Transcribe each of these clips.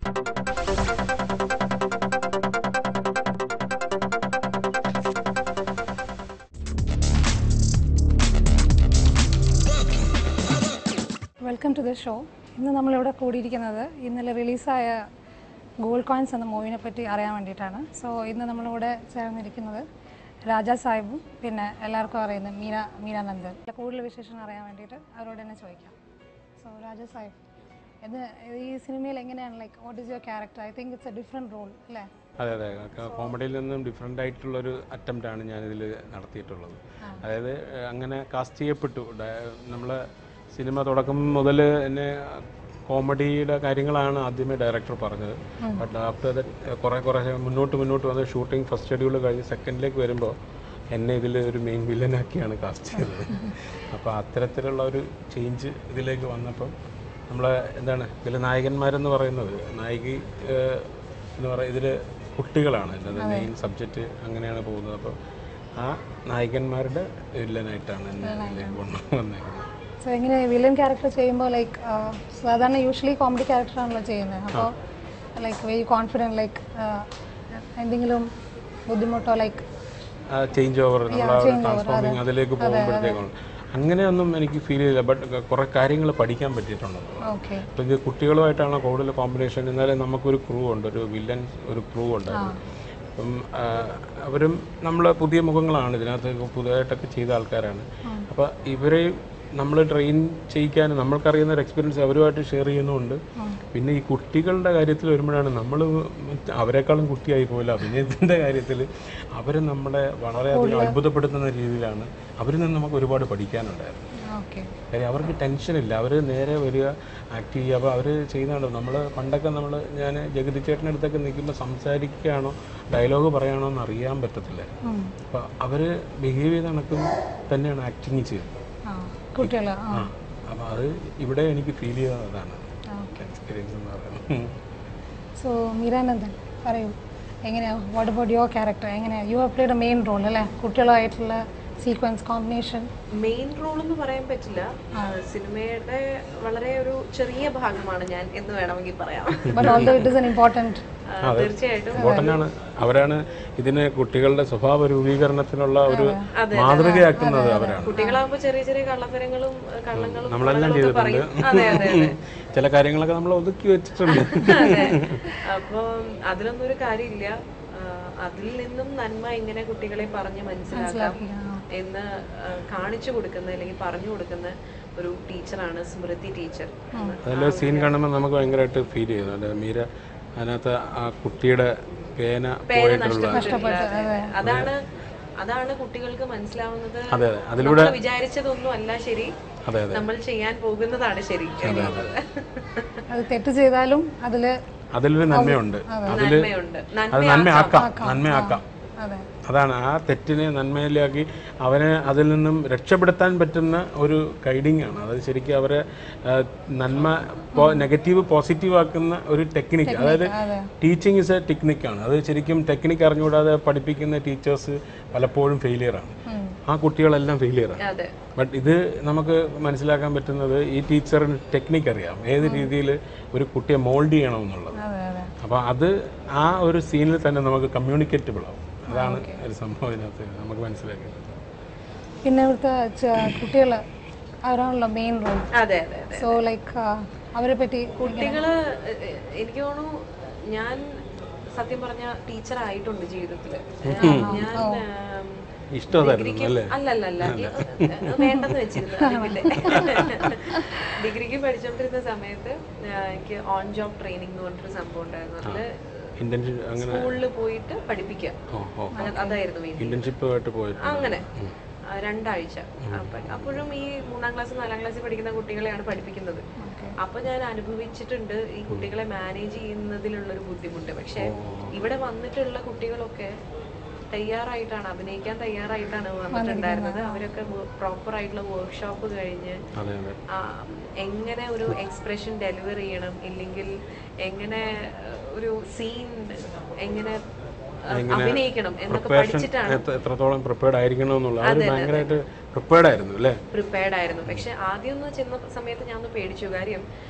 Welcome to the show. ഇന്ന് നമ്മളിവിടെ കൂടിയിരിക്കുന്നത് ഇന്നലെ റിലീസായ ഗോൾഡ് കോയിൻസ് എന്ന മൂവിനെ പറ്റി അറിയാൻ വേണ്ടിയിട്ടാണ്. സോ ഇന്ന് നമ്മളിവിടെ ചേർന്നിരിക്കുന്നത് രാജാ സാഹിബും പിന്നെ എല്ലാവർക്കും അറിയുന്ന മീരാനന്ദൻ. കൂടുതൽ വിശേഷം അറിയാൻ വേണ്ടിയിട്ട് അവരോട് തന്നെ ചോദിക്കാം. സോ രാജാ സാഹിബ്, ഇത് ഈ സിനിമയിൽ എങ്ങനെയാണ്, like what is your character? I think it's a different role അല്ലേ? അതെ അതെ, കോമഡിയിൽ നിന്നും ഡിഫറെൻ്റ് ആയിട്ടുള്ളൊരു അറ്റംപ്റ്റാണ് ഞാനിതിൽ നടത്തിയിട്ടുള്ളത്. അതായത് അങ്ങനെ കാസ്റ്റ് ചെയ്യപ്പെട്ടു. നമ്മൾ സിനിമ തുടക്കം മുതൽ എന്നെ കോമഡിയുടെ കാര്യങ്ങളാണ് ആദ്യമേ ഡയറക്ടർ പറഞ്ഞത്. ബട്ട് ആഫ്റ്റർ ദാറ്റ് കുറേ മുന്നോട്ട് വന്ന് ഷൂട്ടിംഗ് ഫസ്റ്റ് ഷെഡ്യൂൾ കഴിഞ്ഞ് സെക്കൻഡിലേക്ക് വരുമ്പോൾ എന്നെ ഇതിൽ ഒരു മെയിൻ വില്ലനാക്കിയാണ് കാസ്റ്റ് ചെയ്തത്. അപ്പോൾ അത്തരത്തിലുള്ള ഒരു ചേഞ്ച് ഇതിലേക്ക് വന്നപ്പം നമ്മൾ എന്താണ് ഇതിൽ നായകന്മാരെന്ന് പറയുന്നത്, നായികി എന്ന് പറയുന്നത് ഇതിൽ കുട്ടികളാണ് എന്നത് മെയിൻ സബ്ജക്റ്റ്, അങ്ങനെയാണ് പോകുന്നത്. അപ്പോൾ ആ നായകന്മാരുടെ വില്ലനായിട്ടാണ് എന്നെ ഇതിലേക്ക് കൊണ്ടുവന്നേക്കുന്നത്. സോ എങ്ങനെ വില്ലൻ ക്യാരക്ടർ ചെയ്യുമ്പോൾ, ലൈക്ക് സാധാരണ യൂഷ്വലി കോമഡി ക്യാരക്ടറാണല്ലോ ചെയ്യുന്നത്. അപ്പോൾ ലൈക്ക് വെരി കോൺഫിഡൻറ്റ്, ലൈക്ക് എന്തെങ്കിലും ബുദ്ധിമുട്ടോ, ലൈക്ക് ചേഞ്ച് ഓവർ ട്രാൻസ്ഫോമിങ് അതിലേക്ക് പോകുമ്പോഴത്തേക്കാണ് അങ്ങനെയൊന്നും എനിക്ക് ഫീൽ ചെയ്യില്ല. ബട്ട് കുറേ കാര്യങ്ങൾ പഠിക്കാൻ പറ്റിയിട്ടുണ്ട്. അപ്പോൾ ഇത് കുട്ടികളുമായിട്ടാണ് കൂടുതൽ കോമ്പിനേഷൻ. എന്നാലും നമുക്കൊരു ക്രൂ ഉണ്ട്, ഒരു വില്ലൻ ഒരു ക്രൂ ഉണ്ടായിരുന്നു. അപ്പം അവരും നമ്മൾ പുതിയ മുഖങ്ങളാണ്, ഇതിനകത്ത് പുതുതായിട്ടൊക്കെ ചെയ്ത ആൾക്കാരാണ്. അപ്പോൾ ഇവരെ നമ്മൾ ട്രെയിൻ ചെയ്യിക്കാനും നമ്മൾക്കറിയുന്ന ഒരു എക്സ്പീരിയൻസ് അവരുമായിട്ട് ഷെയർ ചെയ്യുന്നുമുണ്ട്. പിന്നെ ഈ കുട്ടികളുടെ കാര്യത്തിൽ വരുമ്പോഴാണ് നമ്മൾ അവരെക്കാളും കുട്ടിയായി പോയില്ല. അഭിനയത്തിൻ്റെ കാര്യത്തിൽ അവർ നമ്മളെ വളരെയധികം അത്ഭുതപ്പെടുത്തുന്ന രീതിയിലാണ്. അവരിൽ നിന്ന് നമുക്ക് ഒരുപാട് പഠിക്കാനുണ്ടായിരുന്നു. കാര്യം അവർക്ക് ടെൻഷനില്ല, അവർ നേരെ വരിക, ആക്ട് ചെയ്യുക. അപ്പോൾ അവർ ചെയ്യുന്നുണ്ടോ, നമ്മൾ പണ്ടൊക്കെ ഞാൻ ജഗതി ചേട്ടൻ്റെ അടുത്തൊക്കെ നിൽക്കുമ്പോൾ സംസാരിക്കുകയാണോ ഡയലോഗ് പറയാണോ എന്ന് അറിയാൻ പറ്റത്തില്ല. അപ്പോൾ അവർ ബിഹേവ് ചെയ്ത കണക്കും തന്നെയാണ് ആക്ടിങ് ചെയ്യുന്നത് കുട്ടികൾ. അപ്പോൾ അത് ഇവിടെ എനിക്ക് ഫീൽ ചെയ്തതാണ് എക്സ്പീരിയൻസ് എന്ന് പറയുന്നത്. സോ മീരാനന്ദൻ പറയൂ, എങ്ങനെയാണ്, വാട്ട് അബൌട്ട് യുവർ ക്യാരക്ടർ? എങ്ങനെയാണ് you have played a main role അല്ലേ, കുട്ടികളായിട്ടുള്ള സീക്വൻസ് കോമ്പിനേഷൻ? മെയിൻ റോൾ എന്ന് പറയാൻ പറ്റില്ല, സിനിമയുടെ വളരെ ഒരു ചെറിയ ഭാഗമാണ് ഞാൻ എന്ന് വേണമെങ്കിൽ പറയാം. തീർച്ചയായിട്ടും അവരാണ് ഇതിന് കുട്ടികളുടെ സ്വഭാവ രൂപീകരണത്തിനുള്ള ഒരു മാതൃകയാക്കുന്നത്. അവരാണ്. കുട്ടികളാകുമ്പോൾ ചെറിയ ചെറിയ കള്ളത്തരങ്ങളും നമ്മളെല്ലാം ചെയ്തിട്ടുണ്ട്. ചില കാര്യങ്ങളൊക്കെ നമ്മൾ ഒതുക്കി വെച്ചിട്ടുണ്ട്. അപ്പം അതിലൊന്നും ഒരു കാര്യമില്ല. അതിൽ നിന്നും നന്മ എങ്ങനെ കുട്ടികളെ പറഞ്ഞ് മനസ്സിലാക്കാം എന്ന് കാണിച്ചു കൊടുക്കുന്ന അല്ലെങ്കിൽ പറഞ്ഞു കൊടുക്കുന്ന ഒരു ടീച്ചറാണ് സ്മൃതി ടീച്ചർ. അതിലെ സീൻ കാണുമ്പോൾ നമുക്ക് ഭയങ്കരമായിട്ട് ഫീൽ ചെയ്യുന്നു. മീര അതിനകത്ത് ആ കുട്ടിയുടെ പേന അതാണ് കുട്ടികൾക്ക് മനസ്സിലാവുന്നത്. അതിലൂടെ വിചാരിച്ചതൊന്നും അല്ല ശരി, നമ്മൾ ചെയ്യാൻ പോകുന്നതാണ് ശരി. അത് തെറ്റ് ചെയ്താലും അതിലൊരു നന്മയുണ്ട്, നന്മയാക്കാം. അതാണ് ആ തെറ്റിനെ നന്മയിലാക്കി അവനെ അതിൽ നിന്നും രക്ഷപ്പെടുത്താൻ പറ്റുന്ന ഒരു ഗൈഡിങ് ആണ്. അത് ശരിക്കും അവരെ നന്മ നെഗറ്റീവ് പോസിറ്റീവ് ആക്കുന്ന ഒരു ടെക്നിക്ക്. അതായത് ടീച്ചിങ് ഇസ് എ ടെക്നിക്കാണ്. അത് ശരിക്കും ടെക്നിക്ക് അറിഞ്ഞുകൂടാതെ പഠിപ്പിക്കുന്ന ടീച്ചേഴ്സ് പലപ്പോഴും ഫെയിലിയറാണ്. ആ കുട്ടികളെല്ലാം ഫെയിലിയറാണ്. ബട്ട് ഇത് നമുക്ക് മനസ്സിലാക്കാൻ പറ്റുന്നത് ഈ ടീച്ചറിന് ടെക്നിക്ക് അറിയാം, ഏത് രീതിയിൽ ഒരു കുട്ടിയെ മോൾഡ് ചെയ്യണമെന്നുള്ളത്. അപ്പോൾ അത് ആ ഒരു സീനിൽ തന്നെ നമുക്ക് കമ്മ്യൂണിക്കേറ്റബിൾ ആവും. അതാണ് ഒരു സംഭവം ഇതിനകത്ത് നമുക്ക് മനസ്സിലാക്കുന്നത്. പിന്നെ ഇവിടുത്തെ കുട്ടികൾ അവരാണല്ലോ മെയിൻ റോൾ. സോ ലൈക്ക് അവരെ പറ്റി കുട്ടികൾ എനിക്ക് തോന്നുന്നു, ഞാൻ സത്യം പറഞ്ഞ ടീച്ചർ ആയിട്ടുണ്ട് ജീവിതത്തിൽ. ഞാൻ അല്ലല്ല വേണ്ടെന്ന് വെച്ചിരുന്നു. ഡിഗ്രിക്ക് പഠിച്ചോണ്ടിരുന്ന സമയത്ത് എനിക്ക് ഓൺ ജോബ് ട്രെയിനിങ് എന്ന് പറഞ്ഞൊരു സംഭവം ഉണ്ടായിരുന്നു. അതില് സ്കൂളിൽ പോയിട്ട് പഠിപ്പിക്കുക, അതായിരുന്നു അങ്ങനെ 2 ആഴ്ച. അപ്പോഴും ഈ 3ാം ക്ലാസ് 4ാം ക്ലാസ്സിൽ പഠിക്കുന്ന കുട്ടികളെയാണ് പഠിപ്പിക്കുന്നത്. അപ്പൊ ഞാൻ അനുഭവിച്ചിട്ടുണ്ട് ഈ കുട്ടികളെ മാനേജ് ചെയ്യുന്നതിലുള്ളൊരു ബുദ്ധിമുട്ട്. പക്ഷെ ഇവിടെ വന്നിട്ടുള്ള കുട്ടികളൊക്കെ തയ്യാറായിട്ടാണ്, അഭിനയിക്കാൻ തയ്യാറായിട്ടാണ് വന്നിട്ടുണ്ടായിരുന്നത്. അവരൊക്കെ പ്രോപ്പർ ആയിട്ടുള്ള വർക്ക്ഷോപ്പ് കഴിഞ്ഞ് എങ്ങനെ ഒരു എക്സ്പ്രഷൻ ഡെലിവർ ചെയ്യണം, ഇല്ലെങ്കിൽ എങ്ങനെ ഒരു സീൻ എങ്ങനെ അഭിനയിക്കണം എന്നൊക്കെ പഠിച്ചിട്ടാണ്. എത്രത്തോളം പ്രിപ്പയർഡ് ആയിരിക്കണം എന്നുള്ളത് ഭയങ്കരമായിട്ട് പ്രിപ്പയർഡ് ആയിരുന്നു അല്ലേ? പ്രിപ്പയർഡ് ആയിരുന്നു. പക്ഷെ ആദ്യം ഒന്ന് ചെന്ന സമയത്ത് ഞാൻ ഒന്ന് പേടിച്ചു. കാര്യം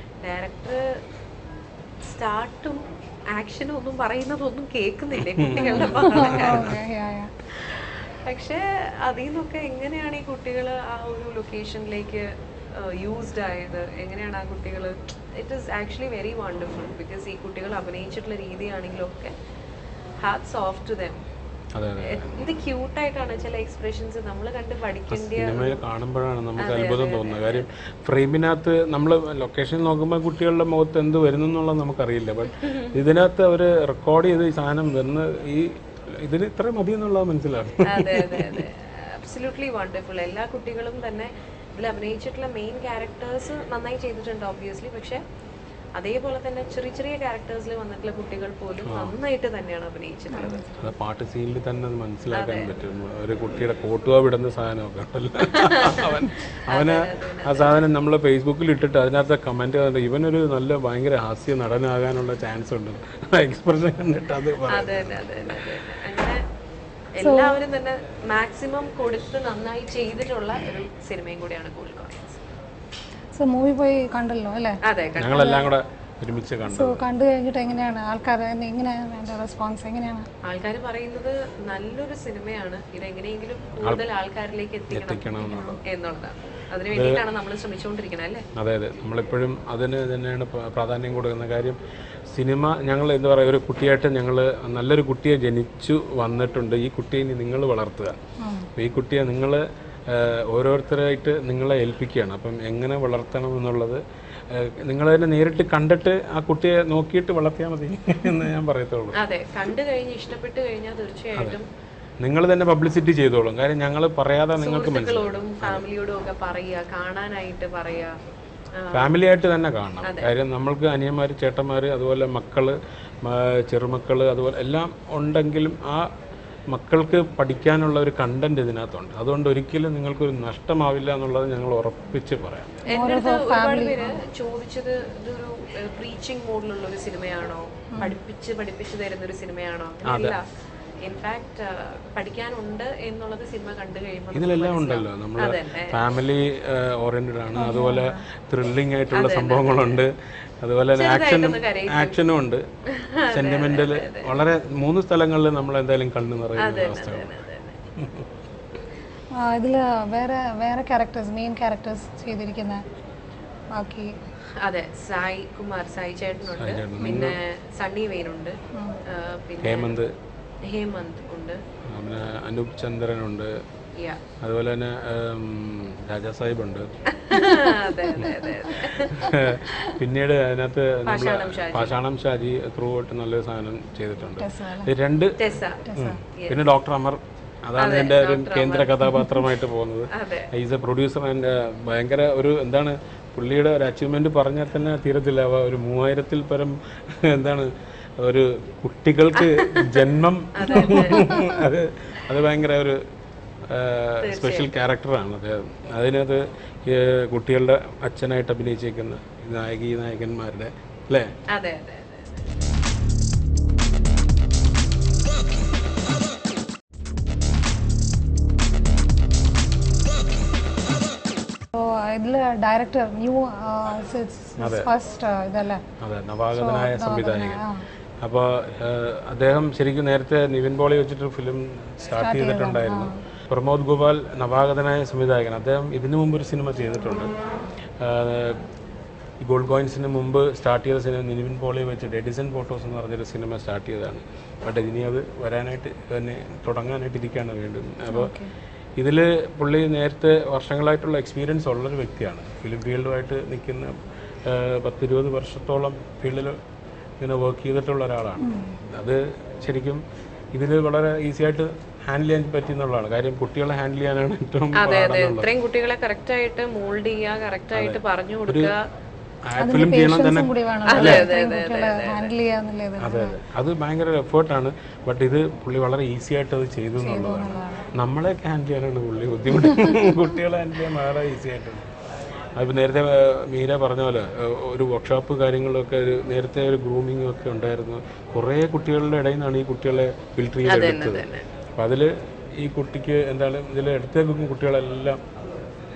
ഡയറക്ടർ സ്റ്റാർട്ടും ആക്ഷനും ഒന്നും പറയുന്നതൊന്നും കേൾക്കുന്നില്ലേ കുട്ടികളുടെ ഭാഗം. പക്ഷെ അതിൽ നിന്നൊക്കെ എങ്ങനെയാണ് ഈ കുട്ടികൾ ആ ഒരു ലൊക്കേഷനിലേക്ക് യൂസ്ഡ് ആയത്, എങ്ങനെയാണ് ആ കുട്ടികൾ, it is actually very wonderful. Because ഈ കുട്ടികൾ അഭിനയിച്ചിട്ടുള്ള രീതിയാണെങ്കിലും ഒക്കെ ഹാറ്റ്സ് ഓഫ് ടു ദം. ഇത് ക്യൂട്ടായിട്ടാണ് ചില എക്സ്പ്രഷൻസ് നമ്മൾ കണ്ട് പഠിക്കേണ്ട. സിനിമയിൽ കാണുമ്പോഴാണ് നമുക്ക് അത്ഭുതം തോന്നുന്നത്. കാര്യം ഫ്രെയിമിനകത്ത് നമ്മൾ ലൊക്കേഷൻ നോക്കുമ്പോൾ കുട്ടികളുടെ മുഖത്ത് എന്ത് വരുന്നു എന്നുള്ളത് നമുക്കറിയില്ല. ബട്ട് ഇതിനകത്ത് അവർ റെക്കോർഡ് ചെയ്ത് ഈ സാധനം വരുന്ന ഈ ഇതിന് ഇത്ര മതി എന്നുള്ളത് മനസ്സിലാകും. അതെ അതെ അതെ, അബ്സല്യൂട്ട്ലി വണ്ടർഫുൾ. എല്ലാ കുട്ടികളും തന്നെ ഇതിൽ അഭിനയിച്ചിട്ടുള്ള മെയിൻ ക്യാരക്ടേഴ്സ് നന്നായി ചെയ്തിട്ടുണ്ട് ഓബ്വിയസ്ലി. പക്ഷെ അതേപോലെ തന്നെ ചെറിയ ചെറിയ ക്യാരക്ടേഴ്സിൽ വന്നിട്ടുള്ള കുട്ടികൾ പോലും നന്നായിട്ട് തന്നെയാണ് അഭിനയിച്ചിട്ടുള്ളത്. അത് പാട്ട് സീനിൽ തന്നെ അത് മനസ്സിലാക്കാൻ പറ്റും. ഒരു കുട്ടിയുടെ കോട്ടുക വിടുന്ന സാധനമൊക്കെ ഉണ്ടല്ലോ, അവന് ആ സാധനം നമ്മൾ ഫേസ്ബുക്കിൽ ഇട്ടിട്ട് അതിനകത്ത് കമന്റ് കണ്ടിട്ട് ഇവനൊരു നല്ല ഭയങ്കര ഹാസ്യ നടനാകാനുള്ള ചാൻസ് ഉണ്ട്, എക്സ്പ്രഷൻ കണ്ടിട്ട് അത് അങ്ങനെ എല്ലാവരും തന്നെ മാക്സിമം കൊടുത്ത് നന്നായി ചെയ്തിട്ടുള്ള ഒരു സിനിമയും കൂടിയാണ് ഗോൾഡ് കോയിൻസ്. സോ മൂവി പോയി കണ്ടല്ലോ അല്ലേ? അതെ, ഞങ്ങളെല്ലാം കൂടെ ഒരുമിച്ച് കണ്ടു. സോ കണ്ടു കഴിഞ്ഞിട്ട് എങ്ങനെയാണ് ആൾക്കാർ, എങ്ങനെയാണ് അതിന്റെ റെസ്പോൺസ്, എങ്ങനെയാണ് ആൾക്കാർ പറയുന്നത്? നല്ലൊരു സിനിമയാണ്, ഇതെങ്ങനെയെങ്കിലും കൂടുതൽ ആൾക്കാരിലേക്ക് എത്തിക്കണം എന്നുള്ളതാണ്. അതിനു വേണ്ടിയിട്ടാണ് നമ്മൾ ശ്രമിച്ചുകൊണ്ടിരിക്കുന്നത് അല്ലേ? അതെ അതെ, നമ്മളിപ്പോഴും അതിന് തന്നെയാണ് പ്രാധാന്യം കൊടുക്കുന്ന. കാര്യം സിനിമ ഞങ്ങൾ എന്താ പറയുക, ഒരു കുട്ടിയായിട്ട് ഞങ്ങൾ നല്ലൊരു കുട്ടിയെ ജനിച്ചു വന്നിട്ടുണ്ട്. ഈ കുട്ടിയെ ഇനി നിങ്ങൾ വളർത്തുക. ഈ കുട്ടിയെ നിങ്ങൾ ഓരോരുത്തരായിട്ട് നിങ്ങളെ ഏൽപ്പിക്കുകയാണ്. അപ്പം എങ്ങനെ വളർത്തണം എന്നുള്ളത് നിങ്ങളതിനെ നേരിട്ട് കണ്ടിട്ട് ആ കുട്ടിയെ നോക്കിയിട്ട് വളർത്തിയാൽ മതി എന്ന് ഞാൻ പറയത്തുള്ളൂ. അതെ, കണ്ടു കഴിഞ്ഞ് ഇഷ്ടപ്പെട്ട് കഴിഞ്ഞാൽ തീർച്ചയായിട്ടും നിങ്ങൾ തന്നെ പബ്ലിസിറ്റി ചെയ്തോളും. കാര്യം ഞങ്ങൾ പറയാതെ നിങ്ങൾക്ക് മനസ്സിലാവും. ഫാമിലിയോടും ഒക്കെ പറയുക, കാണാനായിട്ട് പറയുക, ഫാമിലി ആയിട്ട് തന്നെ കാണണം. കാര്യം നമ്മൾക്ക് അനിയന്മാർ, ചേട്ടന്മാർ, അതുപോലെ മക്കള്, ചെറുമക്കള്, അതുപോലെ എല്ലാം ഉണ്ടെങ്കിലും ആ മക്കൾക്ക് പഠിക്കാനുള്ള ഒരു കണ്ടന്റ് ഇതിനകത്തുണ്ട്. അതുകൊണ്ട് ഒരിക്കലും നിങ്ങൾക്കൊരു നഷ്ടമാവില്ല എന്നുള്ളത് ഞങ്ങൾ ഉറപ്പിച്ച് പറയാം. എൻ്റെ അടുത്ത് ഒരുപാട് പേര് ചോദിച്ചത് ഇതൊരു പ്രീച്ചിങ് മോഡിലുള്ള ഒരു സിനിമയാണോ, പഠിപ്പിച്ച് തരുന്ന ഒരു സിനിമയാണോ? ഇല്ല, ഇൻഫാക്ട് പഠിക്കാനുണ്ട് എന്നുള്ളത് സിനിമ കണ്ടു കഴിയുമ്പോൾ ഇതിലെല്ലാം ഉണ്ടല്ലോ. നമ്മൾ ഫാമിലി ഓറിയന്റഡ് ആണ്, അതുപോലെ ത്രില്ലിംഗ് ആയിട്ടുള്ള സംഭവങ്ങളുണ്ട്, അതുപോലെ ആക്ഷനും ഉണ്ട്, സെന്റിമെന്റൽ. വളരെ 3 സ്ഥലങ്ങളിൽ നമ്മൾ എന്തായാലും കണ്ടു നിറയുന്ന അവസ്ഥയാണ്. ഇതില് വേറെ ക്യാരക്ടേഴ്സ്, മെയിൻ ക്യാരക്ടേഴ്സ് ചെയ്തിരിക്കുന്ന ബാക്കി? അതെ, സായി കുമാർ, സായി ചേട്ടനുണ്ട്, പിന്നെ സണ്ണി വെയിനുണ്ട്, പിന്നെ ഹേമന്ത് ഉണ്ട്, പിന്നെ അനൂപ് ചന്ദ്രനുണ്ട്, അതുപോലെ തന്നെ രാജാ സാഹിബ് ഉണ്ട്. പിന്നീട് അതിനകത്ത് പാഷാണം ഷാജി ത്രൂ ഔട്ട് നല്ലൊരു സാധനം ചെയ്തിട്ടുണ്ട്. പിന്നെ ഡോക്ടർ അമർ, അതാണ് എൻ്റെ ഒരു കേന്ദ്ര കഥാപാത്രമായിട്ട് പോകുന്നത്. ഈസ് എ പ്രൊഡ്യൂസർ ആൻഡ് ഭയങ്കര ഒരു എന്താണ് പുള്ളിയുടെ ഒരു അച്ചീവ്മെന്റ് പറഞ്ഞാൽ തന്നെ തീരത്തില്ല. ഒരു 3000-ൽ പരം എന്താണ് ഒരു കുട്ടികൾക്ക് ജന്മം, അത് ഭയങ്കര ഒരു സ്പെഷ്യൽ ക്യാരക്ടറാണ് അദ്ദേഹം. അതിനകത്ത് കുട്ടികളുടെ അച്ഛനായിട്ട് അഭിനയിച്ചേക്കുന്ന നായകന്മാരുടെ അല്ലേ? ഇതില് ഡയറക്ടർ ഫസ്റ്റ് ഇതല്ലേ? അതെ, നവാഗതനായ സംവിധായകൻ. അപ്പോൾ അദ്ദേഹം ശരിക്കും നേരത്തെ നിവിൻ പോളി വെച്ചിട്ട് ഫിലിം സ്റ്റാർട്ട് ചെയ്തിട്ടുണ്ടായിരുന്നു. പ്രമോദ് ഗോപാൽ നവാഗതനായ സംവിധായകൻ. അദ്ദേഹം ഇതിനു മുമ്പ് ഒരു സിനിമ ചെയ്തിട്ടുണ്ട്. ഗോൾഡ് കോയിൻസിന് മുമ്പ് സ്റ്റാർട്ട് ചെയ്ത സിനിമ നിവിൻ പോളി വെച്ചിട്ട് എഡിസൺ ഫോട്ടോസ് എന്ന് പറഞ്ഞൊരു സിനിമ സ്റ്റാർട്ട് ചെയ്തതാണ്. ബട്ട് ഇനി അത് വരാനായിട്ട് തന്നെ തുടങ്ങാനായിട്ട് ഇരിക്കുകയാണ് വീണ്ടും. അപ്പോൾ ഇതിൽ പുള്ളി നേരത്തെ വർഷങ്ങളായിട്ടുള്ള എക്സ്പീരിയൻസ് ഉള്ളൊരു വ്യക്തിയാണ്. ഫിലിം ഫീൽഡുമായിട്ട് നിൽക്കുന്ന 10-20 വർഷത്തോളം ഫീൽഡിൽ ഇങ്ങനെ വർക്ക് ചെയ്തിട്ടുള്ള ഒരാളാണ്. അത് ശരിക്കും ഇതിൽ വളരെ ഈസി ആയിട്ട് ഹാൻഡിൽ ചെയ്യാൻ പറ്റുന്നുള്ളതാണ്. കാര്യം കുട്ടികളെ ഹാൻഡിൽ ചെയ്യാനാണ് ഏറ്റവും ഇത്രയും കുട്ടികളെ കറക്റ്റ് ആയിട്ട് മോൾഡ് ചെയ്യുക, കറക്റ്റ് ആയിട്ട് പറഞ്ഞു കൊടുക്കുക, ഫിലിം ചെയ്യണം തന്നെ. അതെ അത് ഭയങ്കര എഫേർട്ടാണ്. ബട്ട് ഇത് പുള്ളി വളരെ ഈസി ആയിട്ട് അത് ചെയ്തു എന്നുള്ളതാണ്. നമ്മളെയൊക്കെ ഹാൻഡിൽ ചെയ്യാനാണ് പുള്ളി ബുദ്ധിമുട്ട്. കുട്ടികളെ ഹാൻഡിൽ ചെയ്യാൻ വളരെ ഈസി ആയിട്ടാണ്. അതിപ്പോൾ നേരത്തെ മീര പറഞ്ഞ പോലെ ഒരു വർക്ക്ഷോപ്പ് കാര്യങ്ങളൊക്കെ നേരത്തെ ഒരു ഗ്രൂമിങ് ഒക്കെ ഉണ്ടായിരുന്നു. കുറേ കുട്ടികളുടെ ഇടയിൽ നിന്നാണ് ഈ കുട്ടികളെ ഫിൽറ്റർ ചെയ്തെടുത്തത്. അപ്പം അതിൽ ഈ കുട്ടിക്ക് എന്താണ് ഇതിൽ എടുത്തേക്കും കുട്ടികളെല്ലാം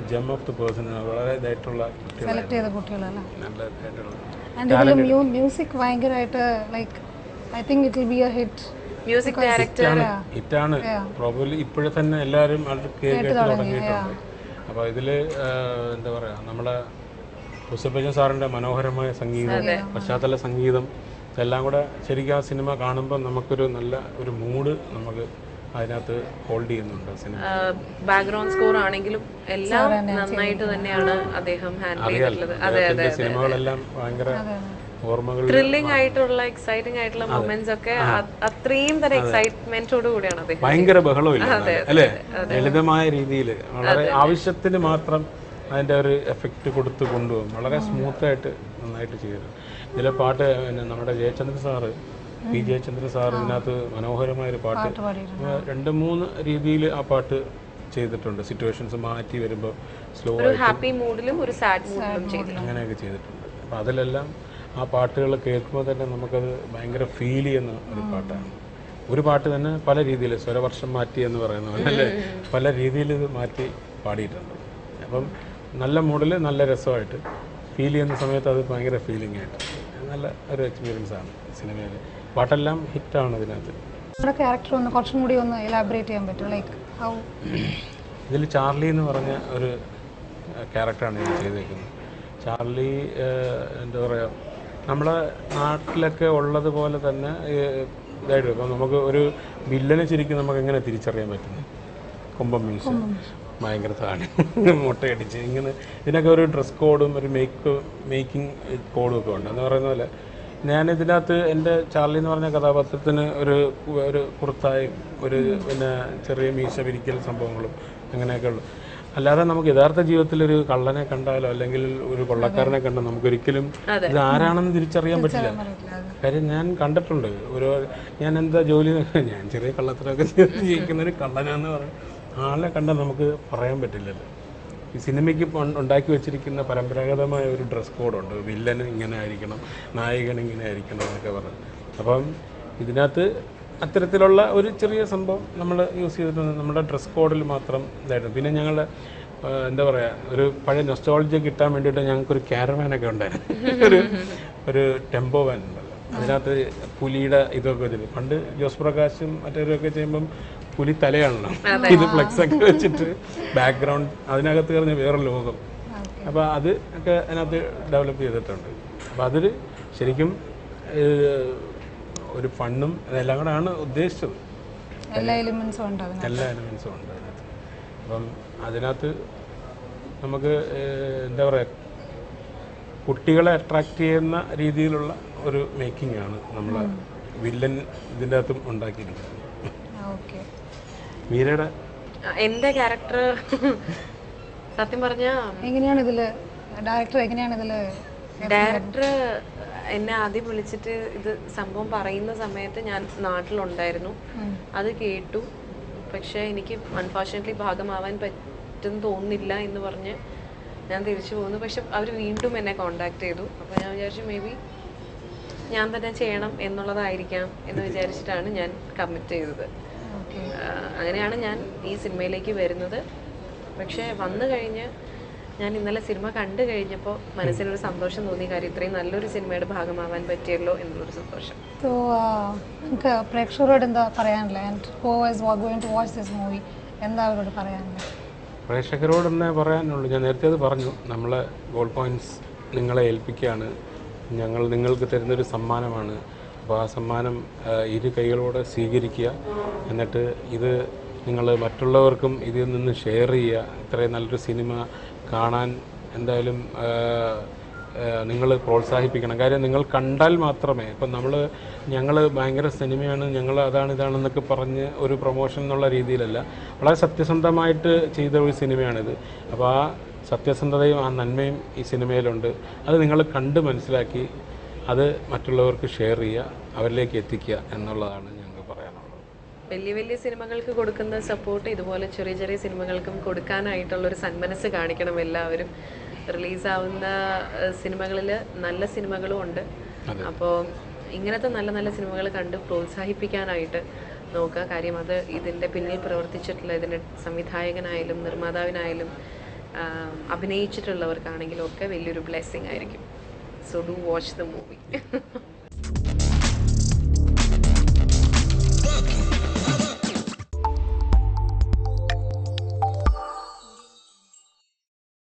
ജം ഓഫ് ദ പേഴ്സൺ വളരെ ഇതായിട്ടുള്ള സെലക്ട് ചെയ്ത കുട്ടികളല്ല. ആൻഡ് ഇതിൽ മ്യൂസിക് ഭയങ്കരമായിട്ട് like I think it will be a hit. Music director ഹിറ്റാണ് പ്രോബബ്ലി ഇപ്പോഴും തന്നെ എല്ലാവരും അത് കേട്ട് തുടങ്ങിയിട്ടുണ്ട്. അപ്പോൾ ഇതിൽ എന്താ പറയുക, നമ്മുടെ ഉസബജൻ സാറിൻ്റെ മനോഹരമായ സംഗീതം, പശ്ചാത്തല സംഗീതം ഇതെല്ലാം കൂടെ ശരിക്കും ആ സിനിമ കാണുമ്പോൾ നമുക്കൊരു നല്ല ഒരു മൂഡ് നമുക്ക് അതിനകത്ത് ഹോൾഡ് ചെയ്യുന്നുണ്ട്. സിനിമ ബാക്ക്ഗ്രൗണ്ട് സ്കോർ ആണെങ്കിലും എല്ലാം നന്നായിട്ട് തന്നെയാണ് അദ്ദേഹം ഹാൻഡിൽ ചെയ്തിട്ടുള്ളത്. അതെ അതെ, സിനിമകളെല്ലാം ഭയങ്കര ഓർമ്മകൾ, ത്രില്ലിംഗ് ആയിട്ടുള്ള എക്സൈറ്റിംഗ് ആയിട്ടുള്ള മൊമെന്റ്സ് ഒക്കെ അത്രയും തന്നെ എക്സൈറ്റ്മെന്റോട് കൂടിയാണ് അദ്ദേഹം. ഭയങ്കര ബഹളമില്ല അല്ലേ, ലളിതമായ രീതിയിൽ വളരെ ആവശ്യത്തിന് മാത്രം അതിൻ്റെ ഒരു എഫക്റ്റ് കൊടുത്ത് കൊണ്ടുപോകും. വളരെ സ്മൂത്തായിട്ട് നന്നായിട്ട് ചെയ്തിട്ടുണ്ട്. ഇതിലെ പാട്ട് പിന്നെ നമ്മുടെ Jayachandran sir, P Jayachandran sir ഇതിനകത്ത് മനോഹരമായൊരു പാട്ട് 2-3 രീതിയിൽ ആ പാട്ട് ചെയ്തിട്ടുണ്ട്. സിറ്റുവേഷൻസ് മാറ്റി വരുമ്പോൾ സ്ലോ ആയിട്ട് ഹാപ്പി മൂഡിലും ഒരു സാഡ് മൂഡിലും ചെയ്തിട്ടുണ്ട്, അങ്ങനെയൊക്കെ ചെയ്തിട്ടുണ്ട്. അപ്പോൾ അതിലെല്ലാം ആ പാട്ടുകൾ കേൾക്കുമ്പോൾ തന്നെ നമുക്കത് ഭയങ്കര ഫീൽ ചെയ്യുന്ന ഒരു പാട്ടാണ്. ഒരു പാട്ട് തന്നെ പല രീതിയിൽ സ്വരവർഷം മാറ്റി എന്ന് പറയുന്ന പോലെ അല്ലേ, പല രീതിയിൽ ഇത് മാറ്റി പാടിയിട്ടുണ്ട്. അപ്പം നല്ല മൂഡിൽ നല്ല രസമായിട്ട് ഫീൽ ചെയ്യുന്ന സമയത്ത് അത് ഭയങ്കര ഫീലിംഗ് ആയിട്ട് നല്ല ഒരു എക്സ്പീരിയൻസ് ആണ് സിനിമയിൽ. പാട്ടെല്ലാം ഹിറ്റാണ് ഇതിനകത്ത്. നമ്മുടെ ക്യാരക്ടർ ഒന്ന് കുറച്ചും കൂടി ഒന്ന് എലാബറേറ്റ് ചെയ്യാൻ പറ്റും, ലൈക്ക് ഹൗ? ഇതിൽ ചാർലി എന്ന് പറഞ്ഞ ഒരു ക്യാരക്ടറാണ് ഞാൻ ചെയ്തേക്കുന്നത്. ചാർലി എന്താ പറയുക, നമ്മുടെ നാട്ടിലൊക്കെ ഉള്ളതുപോലെ തന്നെ ഇതായിട്ട് ഇപ്പോൾ നമുക്ക് ഒരു വില്ലനെ ശരിക്കും നമുക്ക് എങ്ങനെ തിരിച്ചറിയാൻ പറ്റുന്നത്, കൊമ്പം മീശ, ഭയങ്കര താടി, മുട്ടയടിച്ച് ഇങ്ങനെ, ഇതിനൊക്കെ ഒരു ഡ്രസ് കോഡും ഒരു മേക്കിംഗ് കോഡും ഒക്കെ ഉണ്ട് എന്ന് പറയുന്ന പോലെ. ഞാനിതിനകത്ത് എൻ്റെ ചാർലി എന്ന് പറഞ്ഞ കഥാപാത്രത്തിന് ഒരു കുർത്തായും ഒരു പിന്നെ ചെറിയ മീശ വിരിക്കൽ സംഭവങ്ങളും അങ്ങനെയൊക്കെ ഉള്ളു. അല്ലാതെ നമുക്ക് യഥാർത്ഥ ജീവിതത്തിൽ ഒരു കള്ളനെ കണ്ടാലോ അല്ലെങ്കിൽ ഒരു കൊള്ളക്കാരനെ കണ്ടോ നമുക്കൊരിക്കലും ഇത് ആരാണെന്ന് തിരിച്ചറിയാൻ പറ്റില്ല. കാര്യം ഞാൻ കണ്ടിട്ടുണ്ട് ഞാൻ എന്താ ജോലി, ഞാൻ ചെറിയ കള്ളത്തിലൊക്കെ ജീവിക്കുന്ന ഒരു കള്ളനാന്ന് പറയും ആളെ കണ്ടാൽ നമുക്ക് പറയാൻ പറ്റില്ലല്ലോ. ഈ സിനിമയ്ക്ക് ഉണ്ടാക്കി വെച്ചിരിക്കുന്ന പരമ്പരാഗതമായ ഒരു ഡ്രസ് കോഡുണ്ട്, വില്ലന് ഇങ്ങനെ ആയിരിക്കണം, നായകൻ ഇങ്ങനെ ആയിരിക്കണം എന്നൊക്കെ പറഞ്ഞു. അപ്പം ഇതിനകത്ത് അത്തരത്തിലുള്ള ഒരു ചെറിയ സംഭവം നമ്മൾ യൂസ് ചെയ്തിട്ടുണ്ട്. നമ്മുടെ ഡ്രസ് കോഡിൽ മാത്രം ഇതായിരുന്നു. പിന്നെ ഞങ്ങൾ എന്താ പറയുക, ഒരു പഴയ നൊസ്റ്റോളജി കിട്ടാൻ വേണ്ടിയിട്ട് ഞങ്ങൾക്കൊരു ക്യാരവാനൊക്കെ ഉണ്ടായിരുന്നു, ഒരു ടെമ്പോ വാൻ ഉണ്ടല്ലോ, അതിനകത്ത് പുലിയുടെ ഇതൊക്കെ വെച്ചിട്ട് പണ്ട് ജോസ് പ്രകാശും മറ്റവരൊക്കെ ചെയ്യുമ്പം പുലി തലയാണല്ലോ, ഇത് ഫ്ലെക്സ് ഒക്കെ വെച്ചിട്ട് ബാക്ക്ഗ്രൗണ്ട് അതിനകത്ത് കയറുന്ന വേറെ ലോകം. അപ്പോൾ അത് ഒക്കെ അതിനകത്ത് ഡെവലപ്പ് ചെയ്തിട്ടുണ്ട്. അപ്പോൾ അതിൽ ശരിക്കും ഒരു ഫണ്ണും അതെല്ലാം കൂടെ ആണ് ഉദ്ദേശിച്ചത്. എല്ലാ എലിമെൻസും ഉണ്ട് അതിനകത്ത്. അപ്പം അതിനകത്ത് നമുക്ക് എന്താ പറയുക, കുട്ടികളെ അട്രാക്റ്റ് ചെയ്യുന്ന രീതിയിലുള്ള ഒരു മേക്കിംഗ് ആണ് നമ്മൾ വില്ലൻ ഇതിൻ്റെ അകത്തും ഉണ്ടാക്കിയിരിക്കുന്നത്. മീരയുടെ എൻ്റെ ക്യാരക്ടർ സത്യം പറഞ്ഞാൽ എങ്ങനെയാണ് ഇതിൽ ഡയറക്ടർ എന്നെ ആദ്യം വിളിച്ചിട്ട് ഇത് സംഭവം പറയുന്ന സമയത്ത് ഞാൻ നാട്ടിലുണ്ടായിരുന്നു, അത് കേട്ടു. പക്ഷേ എനിക്ക് അൺഫോർച്യുനേറ്റ്ലി ഭാഗമാവാൻ പറ്റുമെന്ന് തോന്നുന്നില്ല എന്ന് പറഞ്ഞ് ഞാൻ തിരിച്ചു പോകുന്നു. പക്ഷെ അവർ വീണ്ടും എന്നെ കോണ്ടാക്ട് ചെയ്തു. അപ്പോൾ ഞാൻ വിചാരിച്ചു മേ ബി ഞാൻ തന്നെ ചെയ്യണം എന്നുള്ളതായിരിക്കാം എന്ന് വിചാരിച്ചിട്ടാണ് ഞാൻ കമ്മിറ്റ് ചെയ്തത്. അങ്ങനെയാണ് ഞാൻ ഈ സിനിമയിലേക്ക് വരുന്നത്. പക്ഷേ വന്നു കഴിഞ്ഞ് ഞാൻ ഇന്നലെ സിനിമ കണ്ടു കഴിഞ്ഞപ്പോൾ മനസ്സിലൊരു സന്തോഷം തോന്നി. കാര്യം ഇത്രയും നല്ലൊരു സിനിമയുടെ ഭാഗമാവാൻ പറ്റിയല്ലോ എന്നുള്ളൊരു സന്തോഷം. സോ നമുക്ക് പ്രേക്ഷകരോട് എന്താ പറയാനുള്ളത്? And who is going to watch this movie, എന്താ അവരോട് പറയാനുള്ളത്? പ്രേക്ഷകരോട് തന്നെ പറയാനുള്ളൂ, ഞാൻ നേരത്തെ അത് പറഞ്ഞു, നമ്മളെ ഗോൾഡ് പോയിൻറ്റ്സ് നിങ്ങളെ ഏൽപ്പിക്കുകയാണ്. ഞങ്ങൾ നിങ്ങൾക്ക് തരുന്നൊരു സമ്മാനമാണ്. അപ്പോൾ ആ സമ്മാനം ഇരു കൈകളോടെ സ്വീകരിക്കുക. എന്നിട്ട് ഇത് നിങ്ങൾ മറ്റുള്ളവർക്കും ഇതിൽ നിന്ന് ഷെയർ ചെയ്യുക. ഇത്രയും നല്ലൊരു സിനിമ കാണാൻ എന്തായാലും നിങ്ങൾ പ്രോത്സാഹിപ്പിക്കണം. കാര്യം നിങ്ങൾ കണ്ടാൽ മാത്രമേ, ഇപ്പം ഞങ്ങൾ ഭയങ്കര സിനിമയാണ്, ഞങ്ങൾ അതാണ് ഇതാണെന്നൊക്കെ പറഞ്ഞ് ഒരു പ്രൊമോഷൻ എന്നുള്ള രീതിയിലല്ല, വളരെ സത്യസന്ധമായിട്ട് ചെയ്ത ഒരു സിനിമയാണിത്. അപ്പോൾ ആ സത്യസന്ധതയും ആ നന്മയും ഈ സിനിമയിലുണ്ട്. അത് നിങ്ങൾ കണ്ട് മനസ്സിലാക്കി അത് മറ്റുള്ളവർക്ക് ഷെയർ ചെയ്യുക, അവരിലേക്ക് എത്തിക്കുക എന്നുള്ളതാണ് ഞങ്ങൾക്ക് പറയാനുള്ളത്. വലിയ വലിയ സിനിമകൾക്ക് കൊടുക്കുന്ന സപ്പോർട്ട് ഇതുപോലെ ചെറിയ ചെറിയ സിനിമകൾക്കും കൊടുക്കാനായിട്ടുള്ളൊരു സന്മനസ്സ് കാണിക്കണം എല്ലാവരും. റിലീസാവുന്ന സിനിമകളിൽ നല്ല സിനിമകളും ഉണ്ട്. അപ്പോൾ ഇങ്ങനത്തെ നല്ല നല്ല സിനിമകൾ കണ്ട് പ്രോത്സാഹിപ്പിക്കാനായിട്ട് നോക്കുക. കാര്യം അത് ഇതിൻ്റെ പിന്നിൽ പ്രവർത്തിച്ചിട്ടുള്ള ഇതിൻ്റെ സംവിധായകനായാലും നിർമ്മാതാവിനായാലും അഭിനയിച്ചിട്ടുള്ളവർക്കാണെങ്കിലും ഒക്കെ വലിയൊരു ബ്ലെസ്സിങ് ആയിരിക്കും. So do watch the movie.